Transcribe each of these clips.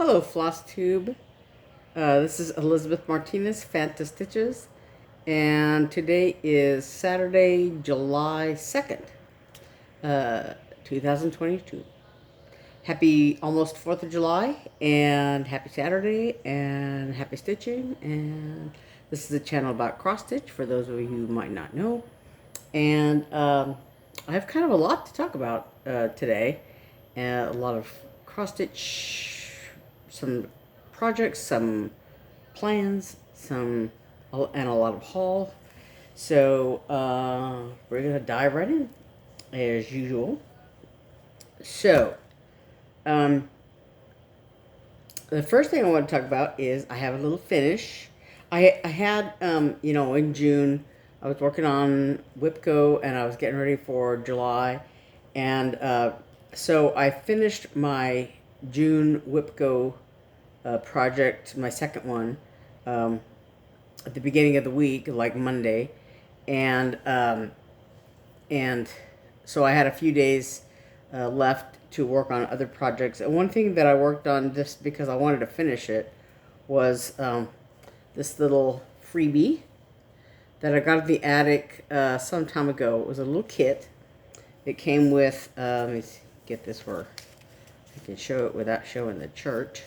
Hello, Flosstube. This is Elizabeth Martinez, phantastitches, and today is Saturday, July 2nd, 2022. Happy almost 4th of July, and happy Saturday, and happy stitching, and this is a channel about cross-stitch, for those of you who might not know, and I have kind of a lot to talk about today, a lot of cross-stitch, some projects, some plans, and a lot of haul. So we're gonna dive right in as usual. So the first thing I want to talk about is I have a little finish. I had in June I was working on WIPGO and I was getting ready for July, and so I finished my June WIPGO project, my second one, at the beginning of the week, like Monday, and so I had a few days left to work on other projects. And one thing that I worked on just because I wanted to finish it was this little freebie that I got at the attic some time ago. It was a little kit. It came with, let me get this where I can show it without showing the chart.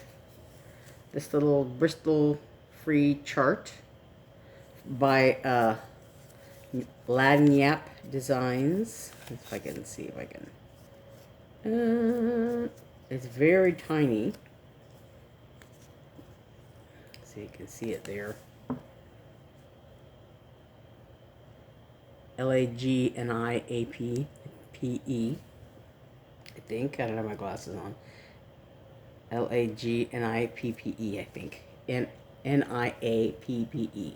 This little Bristol free chart by Lagniappe Designs. If I can see if I can. It's very tiny. So you can see it there. Lagniappe, I think. I don't have my glasses on. Lagniappe, I think. Niappe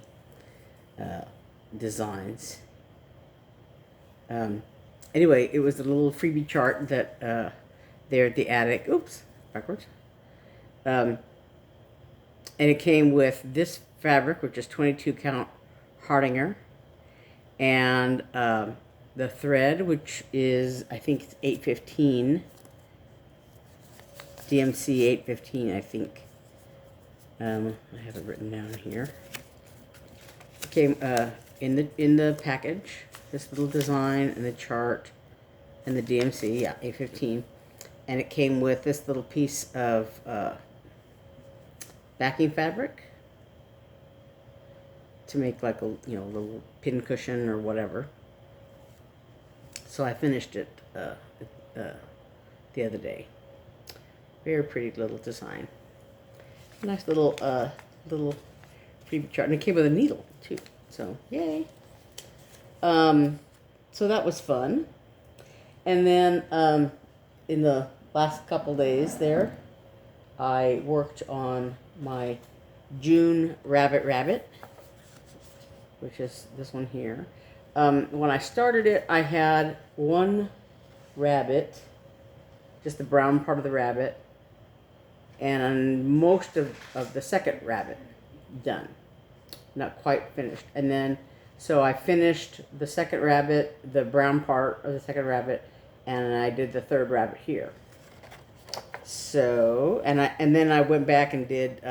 Designs. Anyway, it was a little freebie chart that there at the attic. Oops, backwards. And it came with this fabric, which is 22 count Hardinger, and the thread, which is, I think it's 815, DMC 815, I think. I have it written down here. It came in the package, this little design and the chart and the DMC, yeah, 815, and it came with this little piece of backing fabric to make like a little pin cushion or whatever. So I finished it the other day. Very pretty little design. Nice little freebie chart, and it came with a needle too. So yay! So that was fun. And then in the last couple days there, I worked on my June Rabbit, which is this one here. When I started it, I had one rabbit, just the brown part of the rabbit, and most of the second rabbit done. Not quite finished. And then, so I finished the second rabbit, the brown part of the second rabbit, and I did the third rabbit here. So, and then I went back and did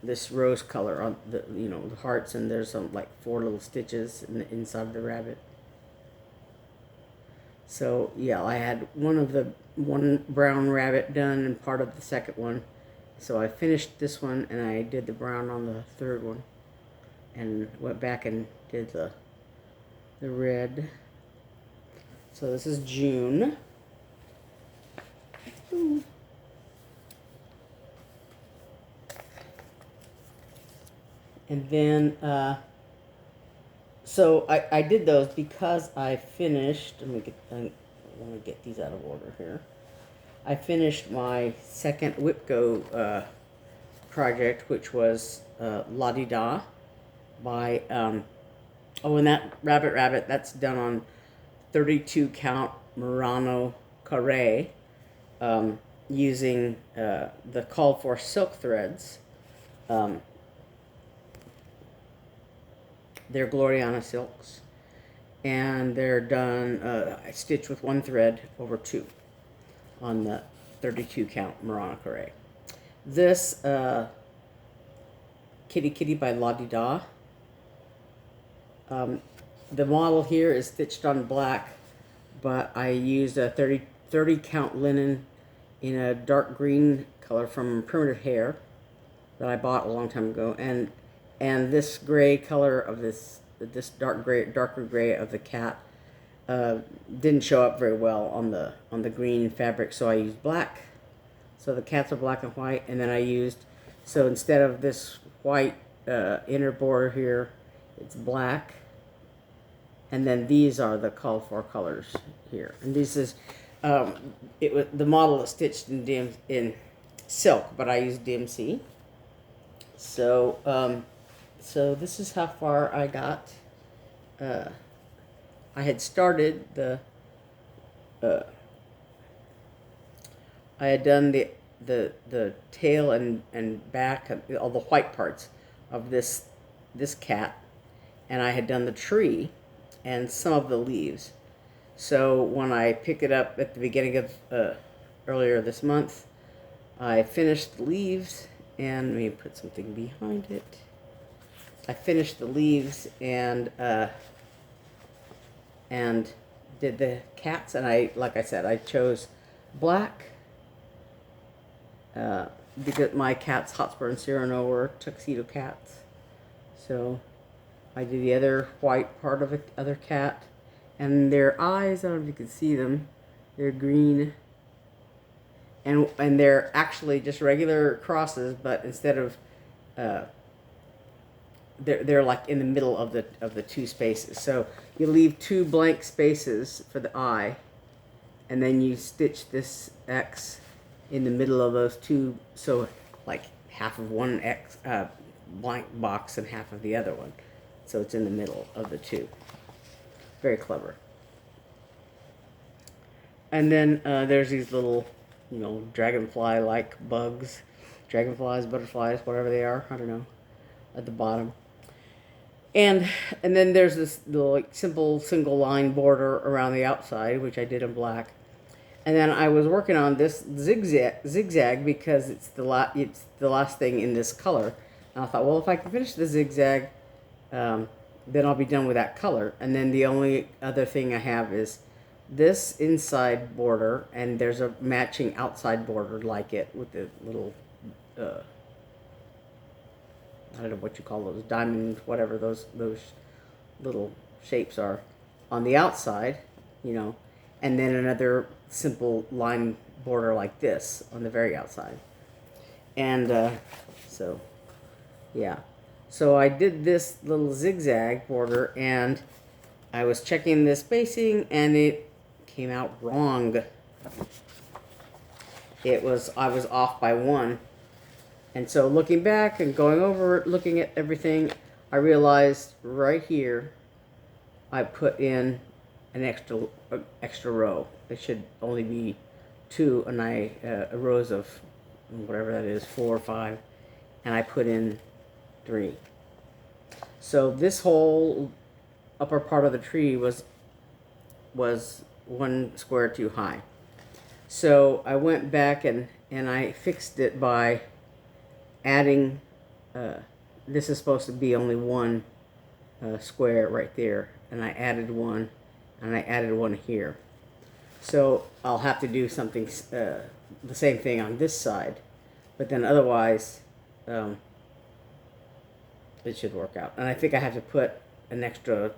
this rose color on the the hearts, and there's some like 4 little stitches in the inside of the rabbit. So yeah, I had one brown rabbit done and part of the second one. So I finished this one and I did the brown on the third one, and went back and did the red. So this is June. Ooh. And then, so I did those because I finished, I want to get these out of order here. I finished my second WIPGO project, which was La Di Da by, and that rabbit, that's done on 32 count Murano Carré, using the called for silk threads. They're Gloriana silks, and they're done, I stitch with one thread over 2 on the 32 count Morocco. This Kitty Kitty by La Di Da. The model here is stitched on black, but I used a 30 count linen in a dark green color from Primitive Hair that I bought a long time ago, and this gray color of this darker gray of the cat didn't show up very well on the green fabric, so I used black. So the cats are black and white, and then I used, so instead of this white inner border here, it's black, and then these are the called for colors here. And this is the model is stitched in silk, but I used DMC. So so this is how far I got. I had started I had done the tail and back, all the white parts of this cat, and I had done the tree and some of the leaves. So when I picked it up at the beginning of earlier this month, I finished the leaves, and let me put something behind it. I finished the leaves and did the cats, and like I said, I chose black because my cats, Hotspur and Cyrano, were tuxedo cats. So I did the other white part of the other cat, and their eyes, I don't know if you can see them, they're green, and they're actually just regular crosses, but instead of they're like in the middle of the two spaces. So you leave two blank spaces for the eye, and then you stitch this X in the middle of those two, so like half of one X blank box and half of the other one, so it's in the middle of the two. Very clever. And then there's these little, dragonfly like bugs, dragonflies, butterflies, whatever they are, I don't know, at the bottom. And then there's this little simple single line border around the outside, which I did in black. And then I was working on this zigzag because it's the last thing in this color. And I thought, well, if I can finish the zigzag, then I'll be done with that color. And then the only other thing I have is this inside border, and there's a matching outside border like it with the little, I don't know what you call those, diamond, whatever those little shapes are on the outside, and then another simple line border like this on the very outside. And so, yeah. So I did this little zigzag border, and I was checking the spacing, and it came out wrong. I was off by 1. And so looking back and going over it, looking at everything, I realized right here I put in an extra row. It should only be 2, and rows of whatever that is, 4 or 5, and I put in 3. So this whole upper part of the tree was 1 square too high. So I went back and I fixed it by adding, this is supposed to be only 1 square right there, and I added 1, and I added 1 here. So I'll have to do something, the same thing on this side, but then otherwise it should work out. And I think I have to put an extra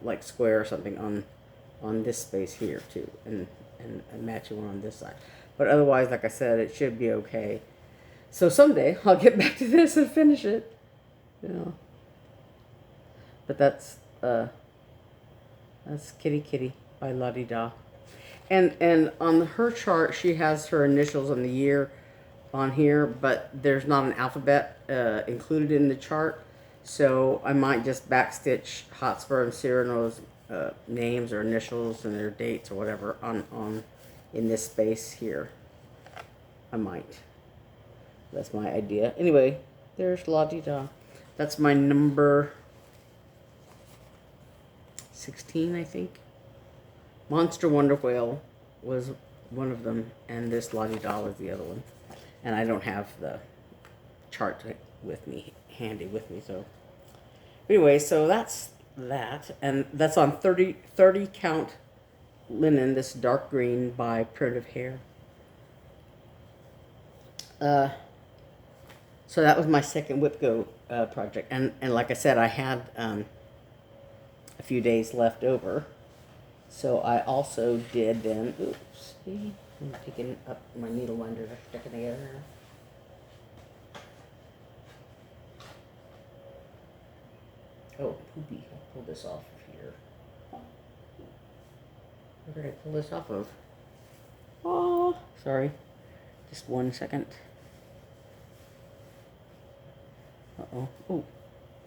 like square or something on this space here too, and matching one on this side. But otherwise, like I said, it should be okay. So someday I'll get back to this and finish it, But that's Kitty Kitty by La Di Da. And on her chart, she has her initials and the year on here, but there's not an alphabet included in the chart. So I might just backstitch Hotspur and Cyrano's names or initials and their dates or whatever on in this space here. I might. That's my idea. Anyway, there's La Di Da. That's my number 16, I think. Monster Wonder Whale was one of them, and this Lottie Doll is the other one. And I don't have the chart with me, handy with me, so. Anyway, so that's that, and that's on 30 count linen, this dark green by Primitive Hair. So that was my second WIPGO project, and like I said, I had a few days left over, so I also did then. Oops, see, I'm picking up my needle winders are sticking together. Oh, poopy! I'll pull this off of here. Where did I pull this off of? Oh, sorry. Just 1 second. Uh-oh. Oh.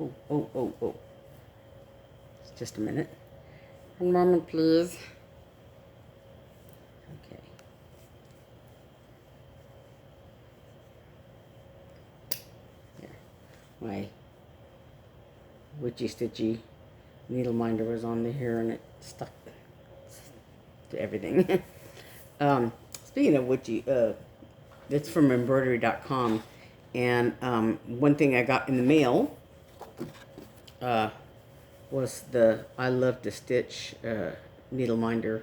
Oh, oh, oh, oh. Just a minute. 1 moment, please. Okay. There. My witchy stitchy needle minder was on here and it stuck to everything. Speaking of witchy, it's from embroidery.com, and one thing I got in the mail was the I Love to Stitch needle minder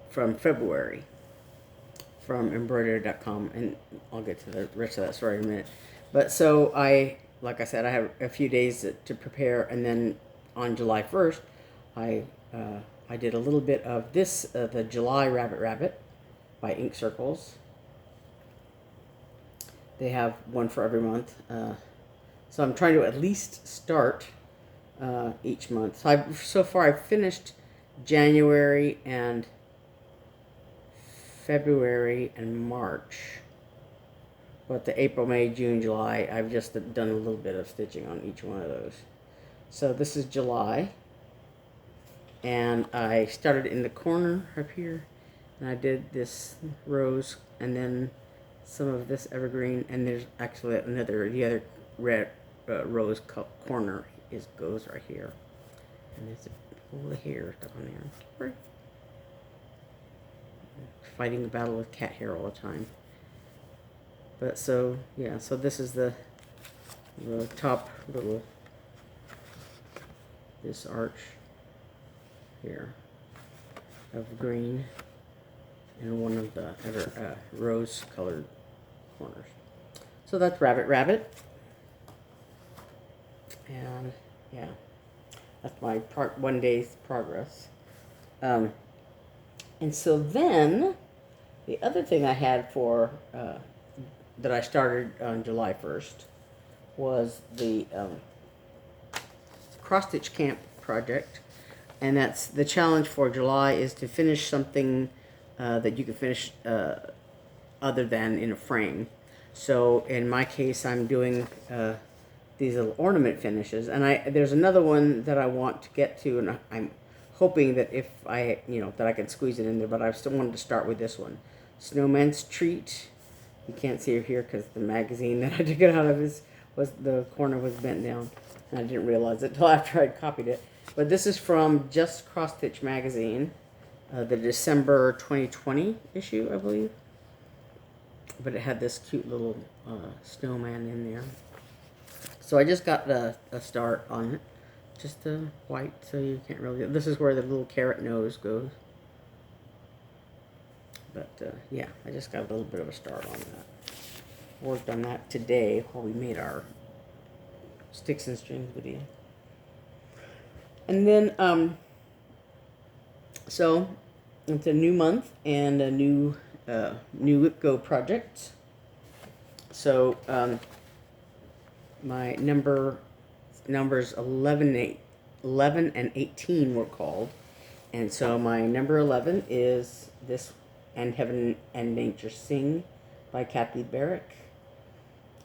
from February from embroidery.com, and I'll get to the rest of that story in a minute. But so like I said, I have a few days to prepare, and then on July 1st, I did a little bit of this, the July Rabbit Rabbit by Ink Circles. They have one for every month. So I'm trying to at least start each month. So far I've finished January and February and March. But the April, May, June, July, I've just done a little bit of stitching on each one of those. So this is July. And I started in the corner up here. And I did this rose and then some of this evergreen. And there's actually the other red rose corner goes right here. And there's a little hair stuck on there. Sorry. Fighting a battle with cat hair all the time. But so, yeah, so this is the top little, this arch here of green and one of the other rose colored corners. So that's Rabbit Rabbit. And yeah, that's my 1 day's progress. And so then the other thing I had for that I started on July 1st was the cross stitch camp project, and that's the challenge for July is to finish something that you can finish other than in a frame. So in my case, I'm doing these little ornament finishes, and there's another one that I want to get to, and I'm hoping that if I that I can squeeze it in there, but I still wanted to start with this one, Snowman's Treat. You can't see her here because the magazine that I took it out of was the corner was bent down, and I didn't realize it till after I'd copied it. But this is from Just Cross Stitch magazine, the December 2020 issue, I believe. But it had this cute little snowman in there. So I just got a start on it, just white, so you can't really. This is where the little carrot nose goes. But yeah, I just got a little bit of a start on that. Worked on that today while we made our sticks and strings video. And then, so it's a new month and a new WIPGO project. So my numbers 11 and 18 were called, and so my number 11 is this. And Heaven and Nature Sing by Kathy Barrick.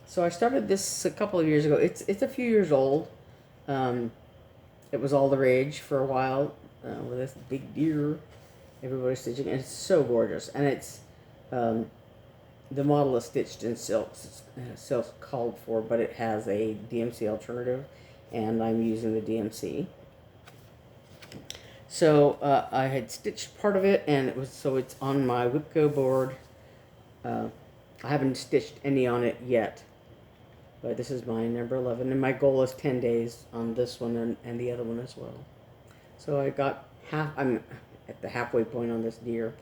So I started this a couple of years ago. It's a few years old. It was all the rage for a while with this big deer. Everybody's stitching, and it's so gorgeous. And it's the model is stitched in silks called for, but it has a DMC alternative, and I'm using the DMC. So I had stitched part of it, and it's on my WIPGO board. I haven't stitched any on it yet, but this is my number 11, and my goal is 10 days on this one and the other one as well. So I got I'm at the halfway point on this deer.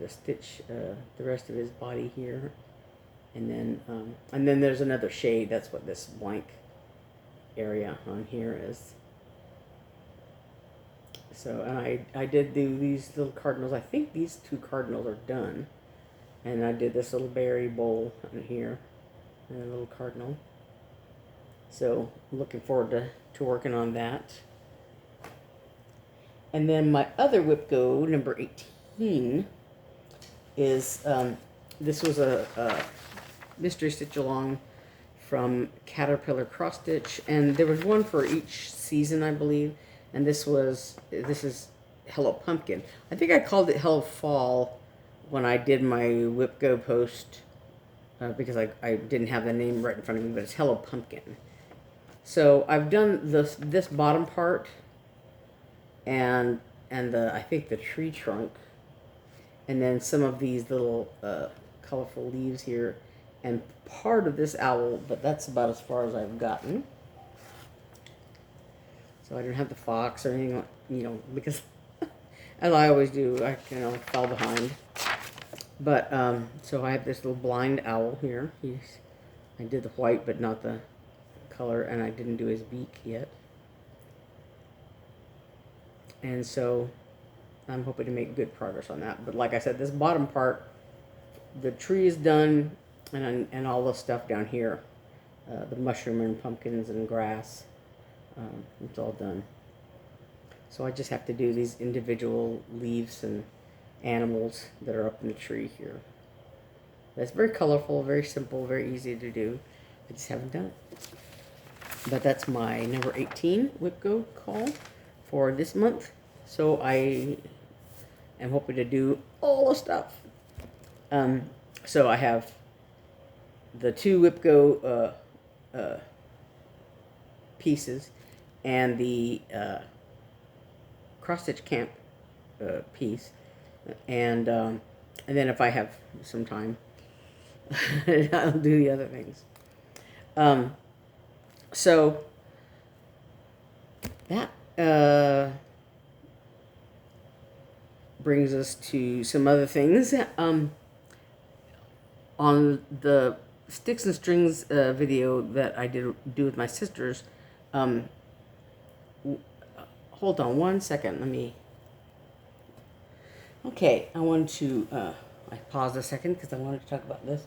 To stitch the rest of his body here, and then there's another shade. That's what this blank area on here is. So, and I did do these little cardinals. I think these 2 cardinals are done, and I did this little berry bowl on here, and a little cardinal. So I'm looking forward to working on that. And then my other WIPGO, number 18, is this was a mystery stitch along from Caterpillar Cross Stitch, and there was one for each season, I believe. And this is Hello Pumpkin. I think I called it Hello Fall when I did my WIPGO post because I didn't have the name right in front of me, but it's Hello Pumpkin. So I've done this bottom part and I think the tree trunk, and then some of these little colorful leaves here, and part of this owl, but that's about as far as I've gotten. So I didn't have the fox or anything, because as I always do, I fell behind. But so I have this little blind owl here. I did the white, but not the color, and I didn't do his beak yet. And so I'm hoping to make good progress on that. But like I said, this bottom part, the tree is done, and all the stuff down here, the mushroom and pumpkins and grass, it's all done. So I just have to do these individual leaves and animals that are up in the tree here. That's very colorful, very simple, very easy to do. I just haven't done it. But that's my number 18 WIPGO call for this month. So I am hoping to do all the stuff. So I have the 2 WIPGO pieces and the cross stitch camp piece, and then if I have some time, I'll do the other things. So that brings us to some other things. On the Sticks and Strings video that I do with my sisters, hold on one second, okay, I wanted to, I paused a second because I wanted to talk about this.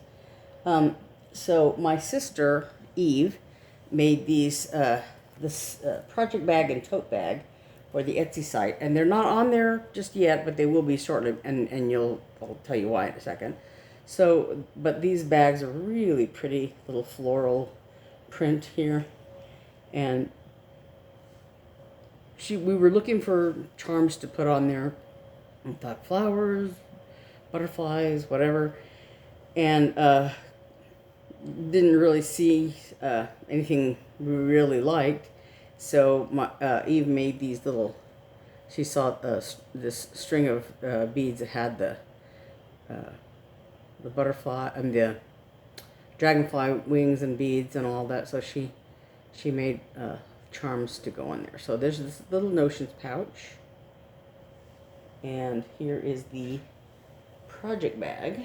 So my sister, Eve, made these, this project bag and tote bag for the Etsy site, and they're not on there just yet, but they will be shortly, and I'll tell you why in a second. So, but these bags are really pretty, little floral print here, and we were looking for charms to put on there. I thought flowers, butterflies, whatever, and didn't really see anything we really liked. So Eve made these little. She saw this string of beads that had the butterfly and the dragonfly wings and beads and all that. So she made charms to go on there. So there's this little notions pouch, and here is the project bag,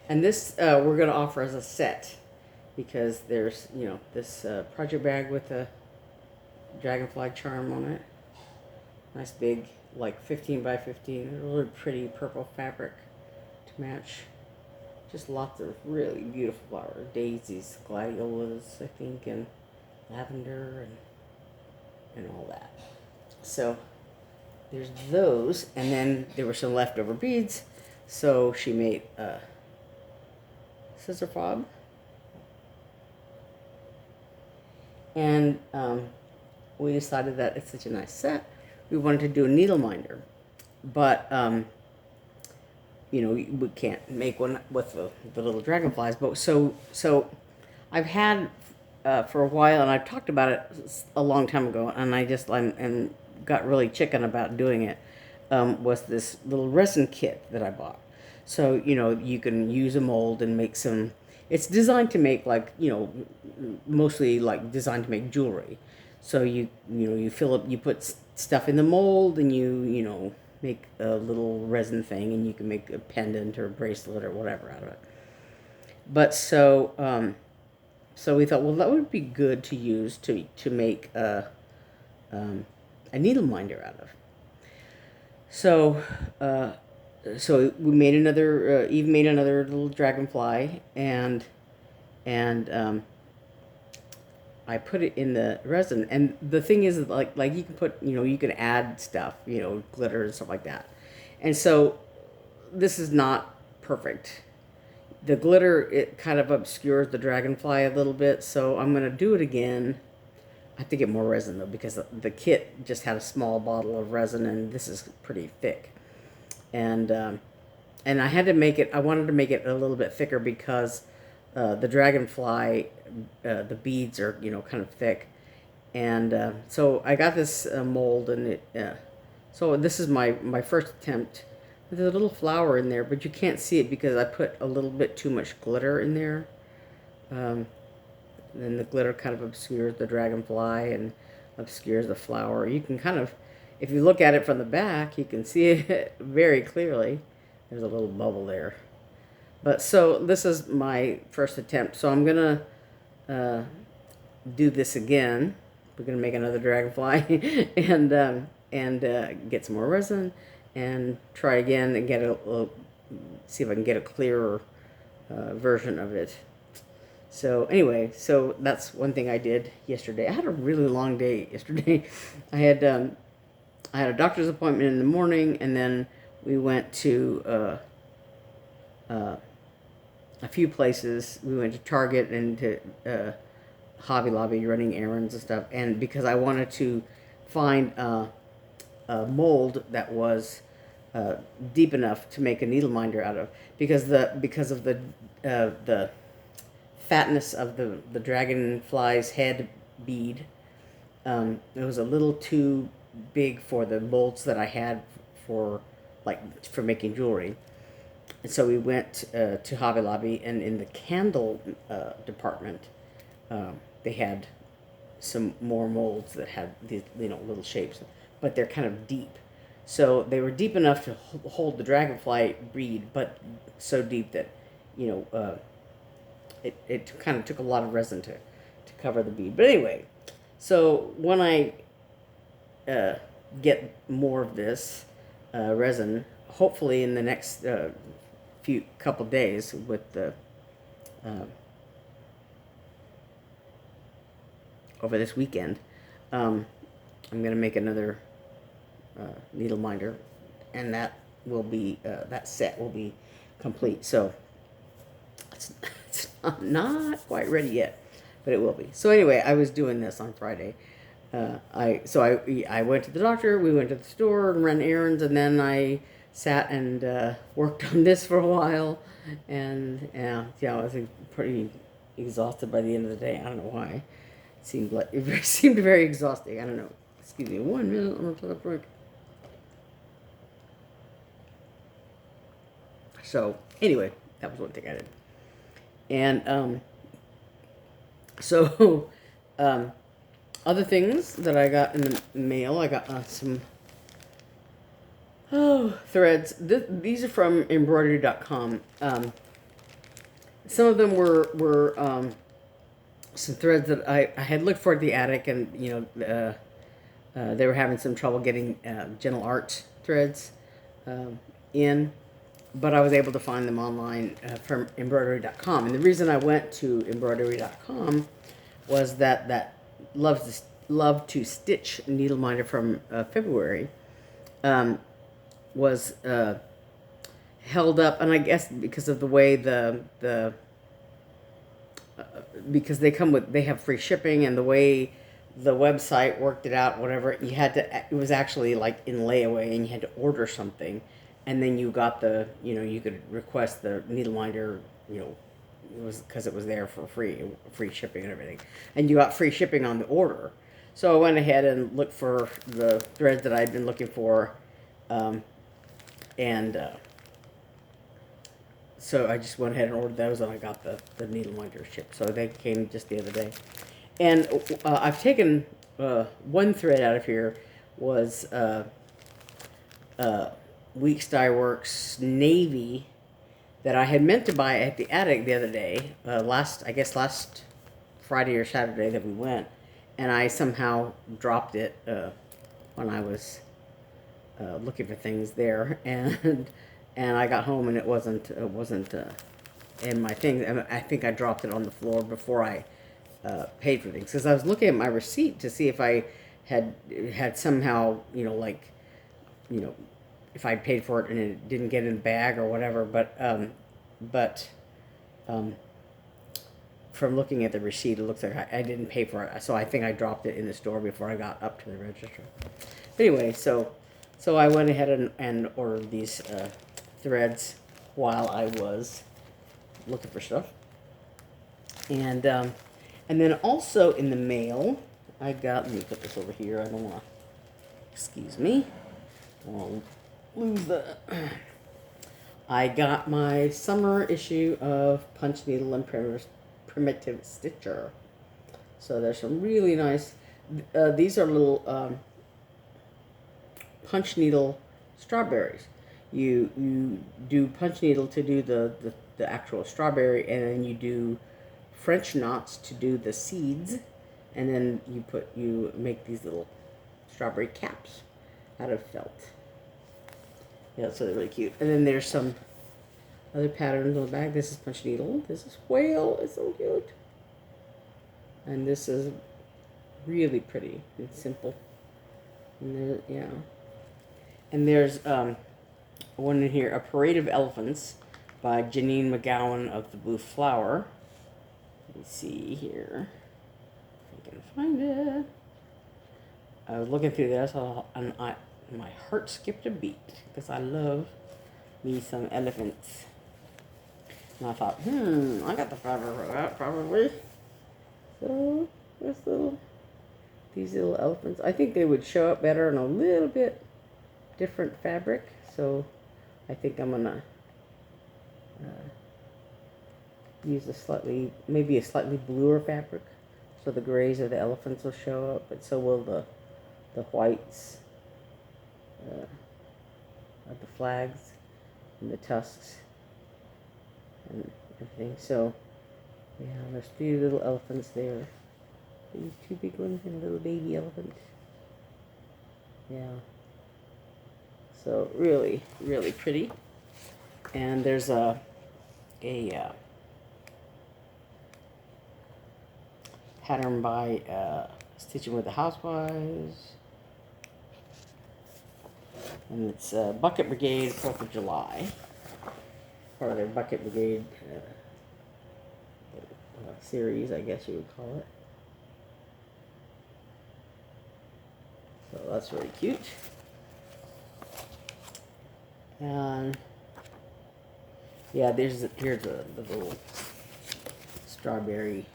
and this we're going to offer as a set, because there's this project bag with a dragonfly charm on it, nice big, like 15 by 15, really pretty purple fabric to match. Just lots of really beautiful flowers, daisies, gladiolas, I think, and lavender and all that. So there's those, and then there were some leftover beads, so she made a scissor fob, and we decided that it's such a nice set, we wanted to do a needle minder, but we can't make one with the little dragonflies. But so I've had for a while, and I've talked about it a long time ago, and and got really chicken about doing it. Was this little resin kit that I bought? So you can use a mold and make some. It's designed to make mostly like designed to make jewelry. So you fill up, you put stuff in the mold, and you make a little resin thing, and you can make a pendant or a bracelet or whatever out of it. But so we thought, well, that would be good to use to make a needle minder out of. So so we made another. Eve made another little dragonfly, and I put it in the resin. And the thing is, like you can put, you can add stuff, glitter and stuff like that. And so this is not perfect. The glitter, it kind of obscures the dragonfly a little bit, so I'm going to do it again. I have to get more resin, though, because the kit just had a small bottle of resin, and this is pretty thick. And I had to make it, I wanted to make it a little bit thicker because the dragonfly, the beads are, kind of thick. And so I got this mold, and so this is my first attempt. There's a little flower in there, but you can't see it because I put a little bit too much glitter in there. Then the glitter kind of obscures the dragonfly and obscures the flower. You can kind of, if you look at it from the back, you can see it very clearly. There's a little bubble there. But so this is my first attempt. So I'm going to do this again. We're going to make another dragonfly and get some more resin. And try again and get see if I can get a clearer version of it. So anyway, so that's one thing I did yesterday. I had a really long day yesterday. I had a doctor's appointment in the morning, and then we went to a few places. We went to Target and to Hobby Lobby, running errands and stuff. And because I wanted to find a mold that was deep enough to make a needle minder out of, because of the fatness of the dragonfly's head bead. It was a little too big for the molds that I had for making jewelry. And so we went to Hobby Lobby, and in the candle department, they had some more molds that had these little shapes, but they're kind of deep. So they were deep enough to hold the dragonfly bead, but so deep that it kind of took a lot of resin to cover the bead. But anyway, so when I get more of this resin, hopefully in the next couple days, with the over this weekend, I'm going to make another needle minder, and that will be that set will be complete. So it's not quite ready yet, but it will be. So anyway, I was doing this on Friday. I went to the doctor, we went to the store and ran errands, and then I sat and worked on this for a while, and I was pretty exhausted by the end of the day. I don't know why. It seemed very exhausting. I don't know. Excuse me 1 minute. I'm gonna take a break. So anyway, that was one thing I did. And other things that I got in the mail, I got some threads. These are from embroidery.com. Some of them were some threads that I had looked for at the attic, and they were having some trouble getting gentle art threads in. But I was able to find them online from embroidery.com. And the reason I went to embroidery.com was that Love to Stitch needle minder from February was held up, and I guess because of the way because they have free shipping, and the way the website worked it out, whatever, it was actually like in layaway, and you had to order something. And then you got you could request the needle minder, it was because it was there for free shipping and everything, and you got free shipping on the order. So I went ahead and looked for the threads that I'd been looking for, and so I just went ahead and ordered those, and I got the needle winder shipped. So they came just the other day, and I've taken one thread out of here was Weeks Dye Works navy that I had meant to buy at the attic the other day, last Friday or Saturday that we went, and I somehow dropped it when I was looking for things there, and I got home and it wasn't in my thing. And I think I dropped it on the floor before I paid for things, because I was looking at my receipt to see if I had somehow, if I paid for it and it didn't get in the bag or whatever, but from looking at the receipt, it looks like I didn't pay for it, so I think I dropped it in the store before I got up to the register. But anyway, so I went ahead and ordered these threads while I was looking for stuff, and then also in the mail, I got, let me put this over here, I don't want to, excuse me, I don't want to lose that. I got my summer issue of Punch Needle and Primitive Stitcher. So there's some really nice, these are little punch needle strawberries. You do punch needle to do the actual strawberry, and then you do French knots to do the seeds, and then you make these little strawberry caps out of felt. Yeah, so they're really cute. And then there's some other patterns on the back. This is punch needle. This is whale. It's so cute. And this is really pretty and simple. And there, yeah. And there's one in here, A Parade of Elephants by Janine McGowan of the Blue Flower. Let me see here if I can find it. I was looking through this, and my heart skipped a beat because I love me some elephants. And I thought, I got the fabric for that probably. So these little elephants, I think they would show up better in a little bit different fabric. So I think I'm gonna use maybe a slightly bluer fabric, so the grays of the elephants will show up, but so will the whites of the flags and the tusks and everything. So yeah, there's 3 little elephants there. These 2 big ones and a little baby elephant. Yeah. So really, really pretty. And there's a pattern by Stitching with the Housewives. And it's Bucket Brigade 4th of July. Part of their Bucket Brigade series, I guess you would call it. So that's really cute. And yeah, here's the little strawberries.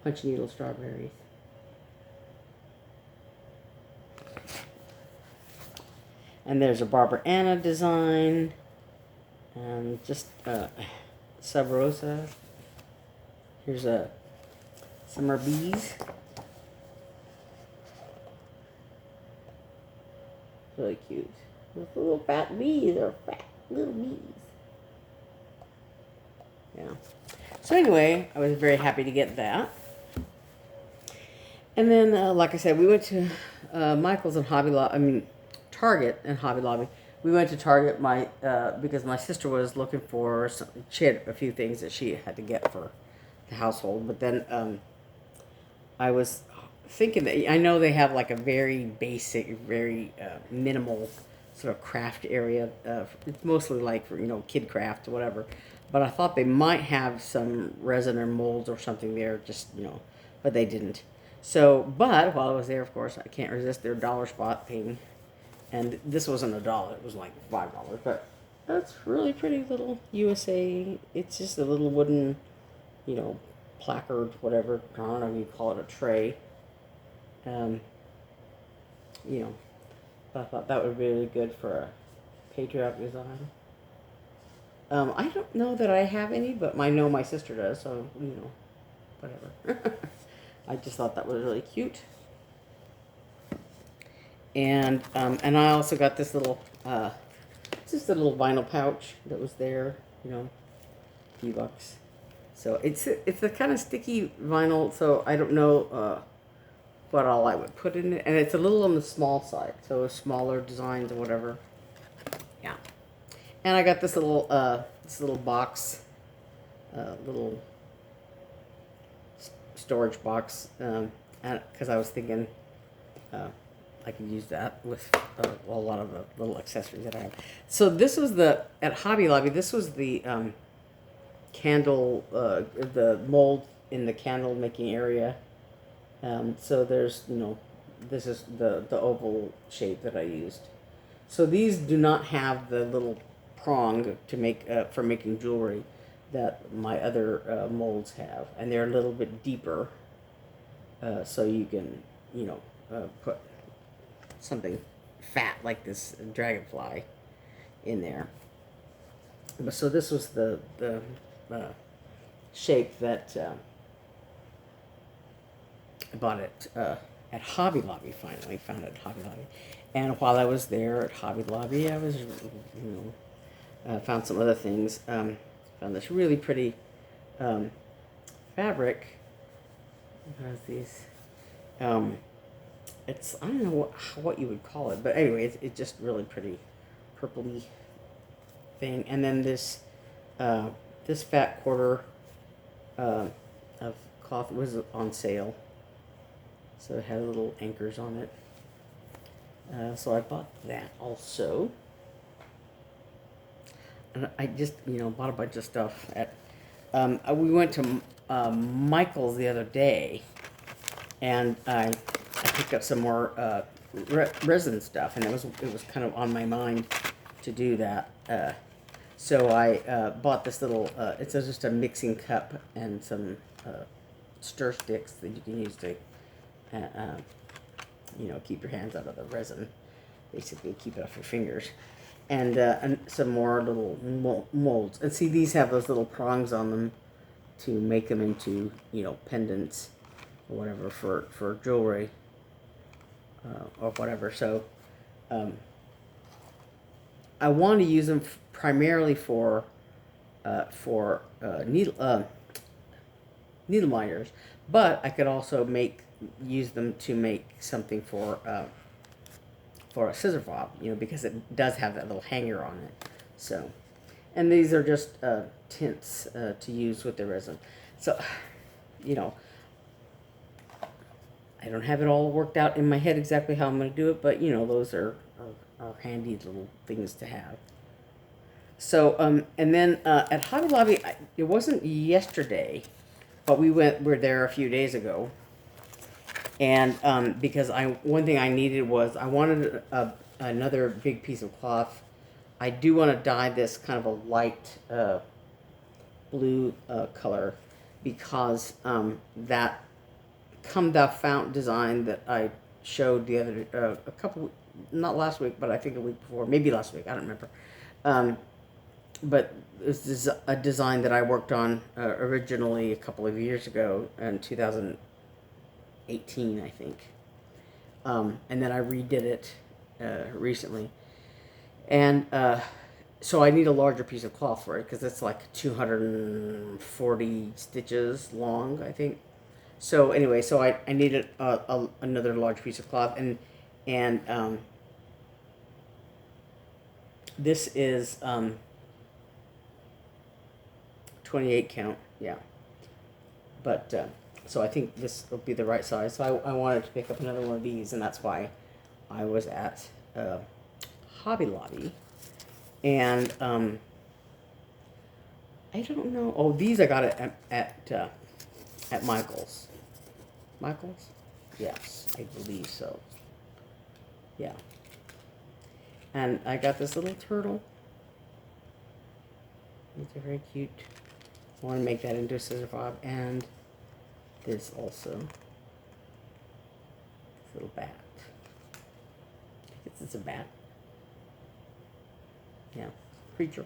Punch needle strawberries. And there's a Barbara Anna design, and just Sub Rosa. Here's a Summer Bees. Really cute. Those little fat bees are fat little bees. Yeah. So anyway, I was very happy to get that. And then, like I said, we went to Michael's and Hobby Lobby. Target and Hobby Lobby. We went to Target because my sister was looking for she had a few things that she had to get for the household. But then I was thinking that I know they have like a very basic, very minimal sort of craft area. It's mostly like for kid craft or whatever. But I thought they might have some resin or molds or something there, just but they didn't. So, but while I was there, of course, I can't resist their dollar spot thing. And this wasn't $1; it was like $5. But That's really pretty little USA. It's just a little wooden, you know, placard, whatever. I don't know if you call it a tray. You know, I thought that would be really good for a patriotic design. I don't know that I have any, but I know my sister does, so, you know, whatever. I just thought that was really cute. And I also got this little, just a little vinyl pouch that was there, you know, a few bucks. So it's a kind of sticky vinyl, so I don't know what all I would put in it. And it's a little on the small side, so smaller designs or whatever. Yeah. And I got this little box, little storage box, because I was thinking I could use that with a lot of the little accessories that I have. So this was at Hobby Lobby, this was the candle, the mold in the candle making area. So there's, you know, this is the oval shape that I used. So these do not have the little prong to make for making jewelry that my other molds have, and they're a little bit deeper, so you can, you know, put something fat like this dragonfly in there. But so this was the shape that I bought it at Hobby Lobby. Finally found it at Hobby Lobby, and while I was there at Hobby Lobby, I was, you know, found some other things. Found this really pretty fabric. What are these? It's, I don't know what you would call it, but anyway, it's just really pretty purpley thing. And then this this fat quarter of cloth was on sale, so it had little anchors on it. So I bought that also. And I just, you know, bought a bunch of stuff at, we went to Michael's the other day, and I picked up some more resin stuff, and it was kind of on my mind to do that. So I bought this little, it's just a mixing cup and some stir sticks that you can use to, you know, keep your hands out of the resin, basically keep it off your fingers. And some more little molds. And see, these have those little prongs on them to make them into, you know, pendants or whatever for jewelry or whatever. So I want to use them primarily for needle miners, but I could also use them to make something for a scissor fob, you know, because it does have that little hanger on it. So, and these are just tints to use with the resin. So, you know, I don't have it all worked out in my head exactly how I'm going to do it, but, you know, those are handy little things to have. So, and then at Hobby Lobby, it wasn't yesterday, but we're there a few days ago. And because one thing I needed was, I wanted another big piece of cloth. I do want to dye this kind of a light blue color, because that Come Thou Fount design that I showed the other, not last week, but I think a week before, maybe last week, I don't remember. But this is a design that I worked on originally a couple of years ago in 2018, I think. And then I redid it recently. And so I need a larger piece of cloth for it, because it's like 240 stitches long, I think. So anyway, so I needed another large piece of cloth, and this is 28 count, yeah. But so I think this will be the right size. So I wanted to pick up another one of these, and that's why I was at Hobby Lobby. And I don't know. Oh, these I got it at Michael's. Michael's? Yes, I believe so. Yeah. And I got this little turtle. These are very cute. I want to make that into a scissor fob, and this also. This little bat. I guess it's a bat. Yeah, creature.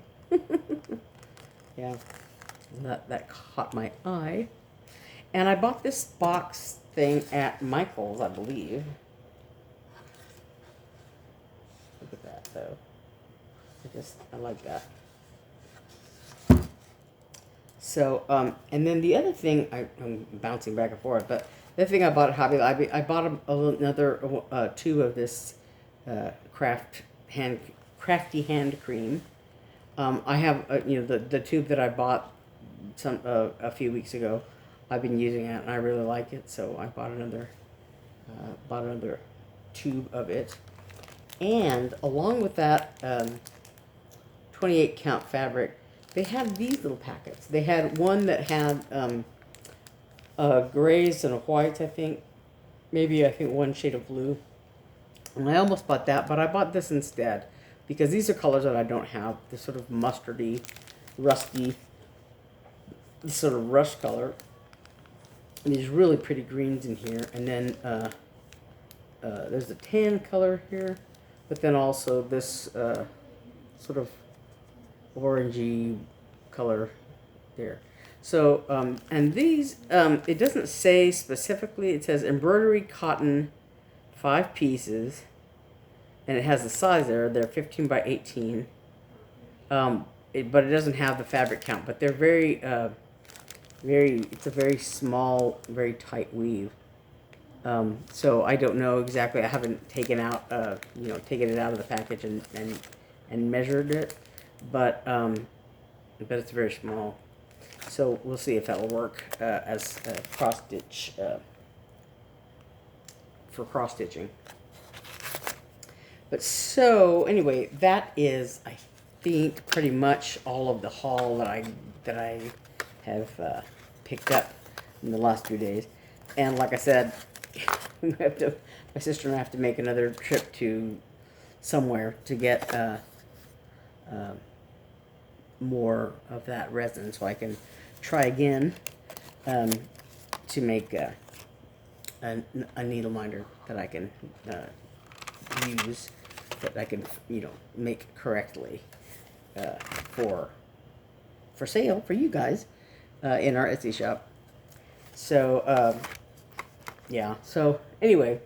Yeah, that caught my eye. And I bought this box thing at Michael's, I believe. Look at that, though. I like that. So, and then the other thing, I'm bouncing back and forth, but the other thing I bought at Hobby Lobby, I bought another tube of this crafty hand cream. I have, the tube that I bought a few weeks ago. I've been using it and I really like it, so I bought another tube of it. And along with that 28 count fabric, they had these little packets. They had one that had grays and whites, I think. Maybe, I think, one shade of blue. And I almost bought that, but I bought this instead. Because these are colors that I don't have. This sort of mustardy, rusty, this sort of rush color. And these really pretty greens in here. And then there's a tan color here. But then also this sort of orangey color there. So, and these, it doesn't say specifically, it says embroidery cotton, 5 pieces, and it has the size there. They're 15 by 18, but it doesn't have the fabric count, but they're very, it's a very small, very tight weave. So I don't know exactly, I haven't taken out, taken it out of the package and measured it, but it's very small. So we'll see if that will work as a cross stitch for cross stitching. But so anyway, that is, I think, pretty much all of the haul that I have picked up in the last 2 days. And like I said, my sister and I have to make another trip to somewhere to get more of that resin, so I can try again to make a needle minder that I can use, that I can make correctly for sale for you guys in our Etsy shop. So yeah. So anyway,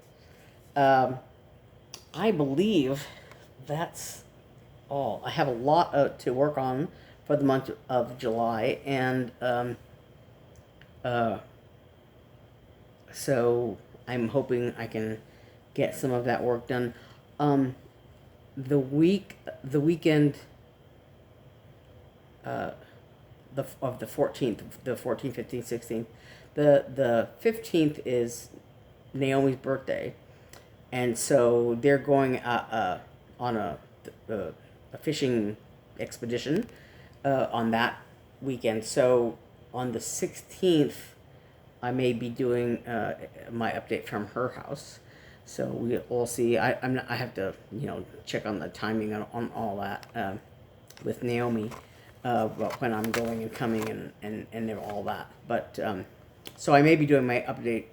I believe that's all. I have a lot to work on for the month of July, and so I'm hoping I can get some of that work done. The weekend of the 14th, 15th, 16th. The 15th is Naomi's birthday, and so they're going on a fishing expedition on that weekend. So on the 16th, I may be doing my update from her house. So we'll see. I have to check on the timing on all that with Naomi, about when I'm going and coming and all that. But so I may be doing my update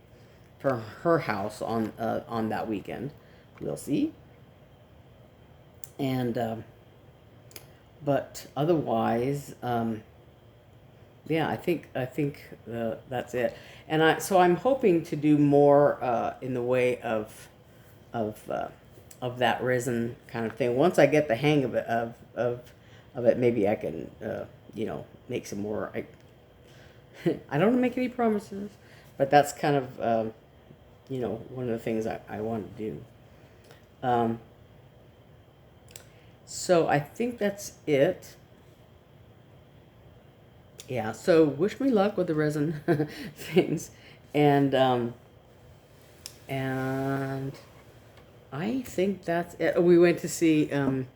for her house on that weekend. We'll see. And but otherwise, yeah, I think that's it. And so I'm hoping to do more in the way of that resin kind of thing. Once I get the hang of it, maybe I can make some more. I don't make any promises, but that's kind of one of the things I want to do. So I think that's it. Yeah, so wish me luck with the resin things, and I think that's it. We went to see the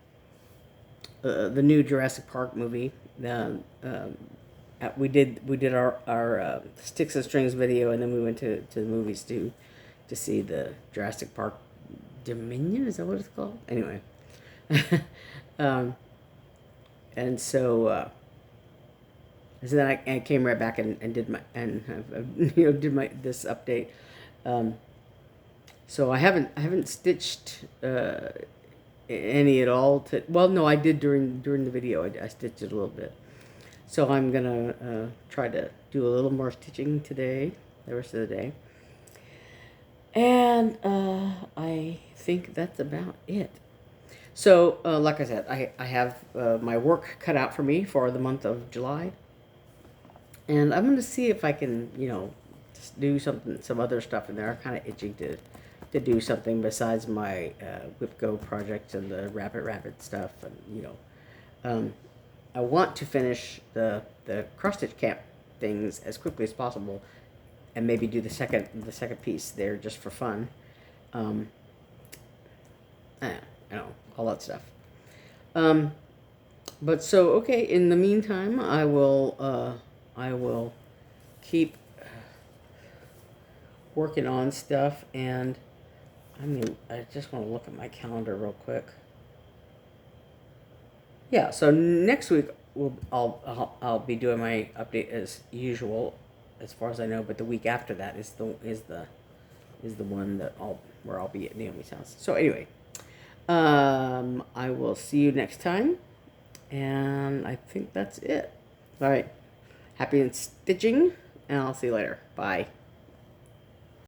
new Jurassic Park movie. We did our Sticks and Strings video, and then we went to the movies to see the Jurassic Park Dominion. Is that what it's called? Anyway, and so So then I came right back and did my did my this update. So I haven't stitched any at all. Well, no, I did during the video. I stitched it a little bit. So I'm gonna try to do a little more stitching today, the rest of the day. And I think that's about it. So, like I said, I have my work cut out for me for the month of July. And I'm going to see if I can, just do some other stuff in there. I'm kind of itching to do something besides my WIPGO projects and the Rabbit stuff. And, I want to finish the cross-stitch camp things as quickly as possible and maybe do the second piece there just for fun. All that stuff. But so, okay, in the meantime, I will keep working on stuff, and I just want to look at my calendar real quick. Yeah, so next week I'll be doing my update as usual, as far as I know. But the week after that is the one that where I'll be at Naomi's house. So anyway, I will see you next time, and I think that's it. All right, happy stitching, and I'll see you later. Bye.